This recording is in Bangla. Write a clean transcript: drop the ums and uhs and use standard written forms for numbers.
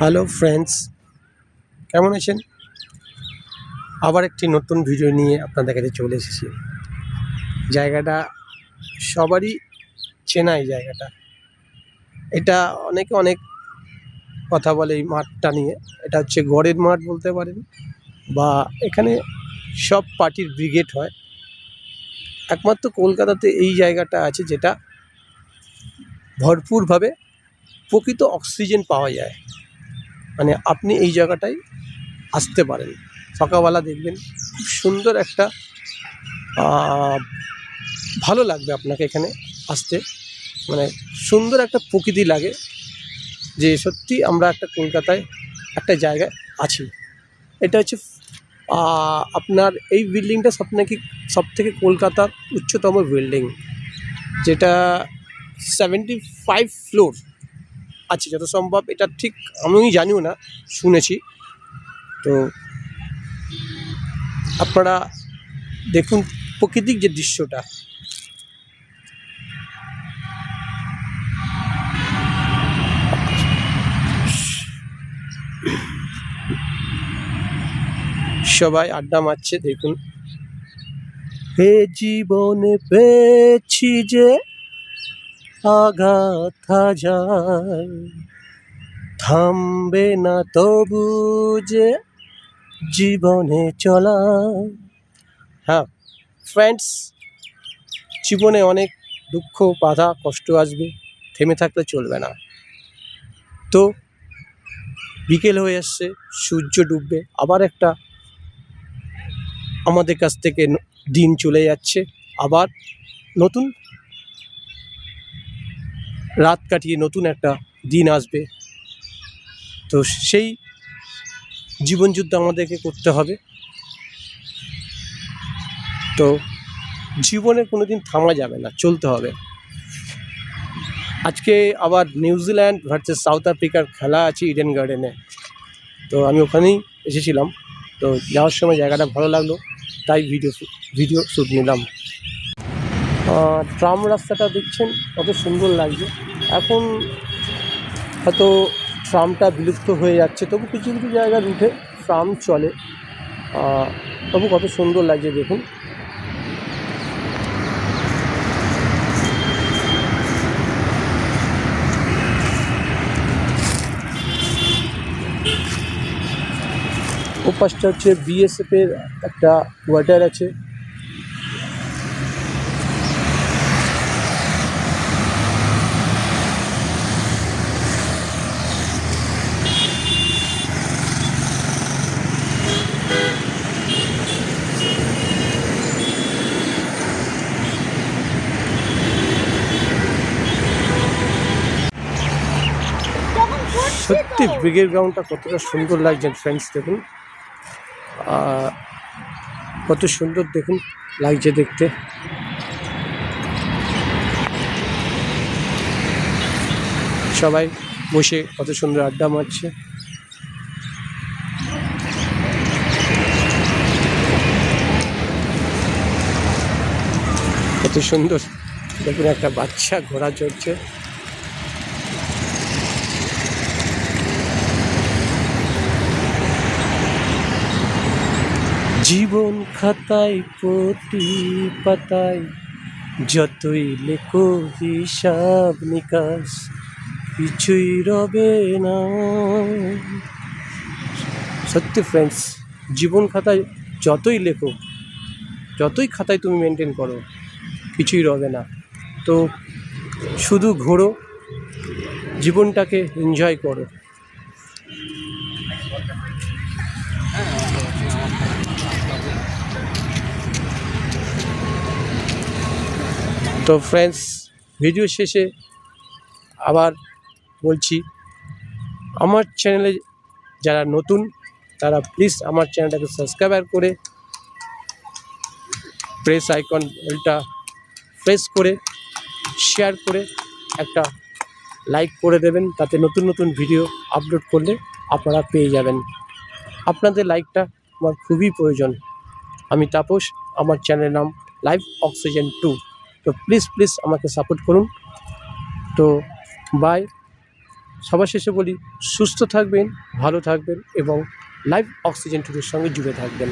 হ্যালো ফ্রেন্ডস, কেমন আছেন? আবার একটি নতুন ভিডিও নিয়ে আপনাদের কাছে চলে এসেছি। জায়গাটা সবারই চেনা এই জায়গাটা। এটা অনেকে অনেক কথা বলে এই মাঠটা নিয়ে। এটা হচ্ছে গড়ের মাঠ বলতে পারেন, বা এখানে সব পার্টির ব্রিগেড হয়। একমাত্র কলকাতাতে এই জায়গাটা আছে যেটা ভরপুরভাবে প্রকৃত অক্সিজেন পাওয়া যায়। মানে আপনি এই জায়গাটায় আসতে পারেন, সকালবেলা দেখবেন খুব সুন্দর একটা ভালো লাগবে আপনাকে এখানে আসতে। মানে সুন্দর একটা প্রকৃতি লাগে, যে সত্যি আমরা একটা কলকাতায় একটা জায়গায় আছি। এটা হচ্ছে আপনার এই বিল্ডিংটা সব থেকে কলকাতার উচ্চতম বিল্ডিং, যেটা 75 ফ্লোর আছে যত সম্ভব। এটা ঠিক আমি জানিও না, শুনেছি। তো আপনারা দেখুন প্রাকৃতিক যে দৃশ্যটা, সবাই আড্ডা মারছে দেখুন। হে জীবনে পেয়েছি যে আঘাত হাজার, থামবে না তবু যে জীবনে চলা। হ্যাঁ ফ্রেন্ডস, জীবনে অনেক দুঃখ বাধা কষ্ট আসবে, থেমে থাকলে চলবে না। তো বিকেল হয়ে আসছে, সূর্য ডুববে, আবার একটা আমাদের কাছ থেকে দিন চলে যাচ্ছে, আবার নতুন রাত কাটিয়ে নতুন একটা দিন আসবে। তো সেই জীবনযুদ্ধ আমাদেরকে করতে হবে। তো জীবনে কোনো দিন থামা যাবে না, চলতে হবে। আজকে আবার নিউজিল্যান্ড ভার্সেস সাউথ আফ্রিকার খেলা আছে ইডেন গার্ডেনে। তো আমি ওখানেই এসেছিলাম। তো যাওয়ার সময় জায়গাটা ভালো লাগলো, তাই ভিডিও শ্যুট নিলাম। ট্রাম রাস্তাটা দেখছেন কত সুন্দর লাগছে। এখন হয়তো ট্রামটা বিলুপ্ত হয়ে যাচ্ছে, তবু কিছু কিছু জায়গার রুটে ট্রাম চলে। তবু কত সুন্দর লাগছে দেখুন। ওপাশটা হচ্ছে বিএসএফের একটা কোয়ার্টার আছে। সত্যি ব্রিগেড গ্রাউন্ডটা কতটা সুন্দর লাগছে ফ্রেন্ডস, দেখুন কত সুন্দর দেখুন লাগছে দেখতে। সবাই বসে কত সুন্দর আড্ডা মারছে। কত সুন্দর দেখুন, একটা বাচ্চা ঘোড়া চড়ছে। জীবন খাতায় প্রতি পাতায় যতই লেখো হিসাব নিকাশ, কিছুই রবে না। সত্যি ফ্রেন্ডস, জীবন খাতায় যতই লেখো, যতই খাতায় তুমি মেনটেন করো, কিছুই রবে না। তো শুধু ঘোরো, জীবনটাকে এনজয় করো। তো ফ্রেন্ডস, ভিডিও শেষে আবার বলছি, আমার চ্যানেলে যারা নতুন তারা প্লিজ আমার চ্যানেলটাকে সাবস্ক্রাইব করে প্রেস আইকন বেলটা প্রেস করে শেয়ার করে একটা লাইক করে দেবেন, তাতে নতুন নতুন ভিডিও আপলোড করলে আপনারা পেয়ে যাবেন। আপনাদের লাইকটা আমার খুবই প্রয়োজন। আমি তাপস, আমার চ্যানেলের নাম লাইফ অক্সিজেন 2। তো প্লিজ আমাকে সাপোর্ট করুন। তো বাই। সবার শেষে বলি, সুস্থ থাকবেন, ভালো থাকবেন এবং লাইভ অক্সিজেন ট্যুরের সঙ্গে জুড়ে থাকবেন।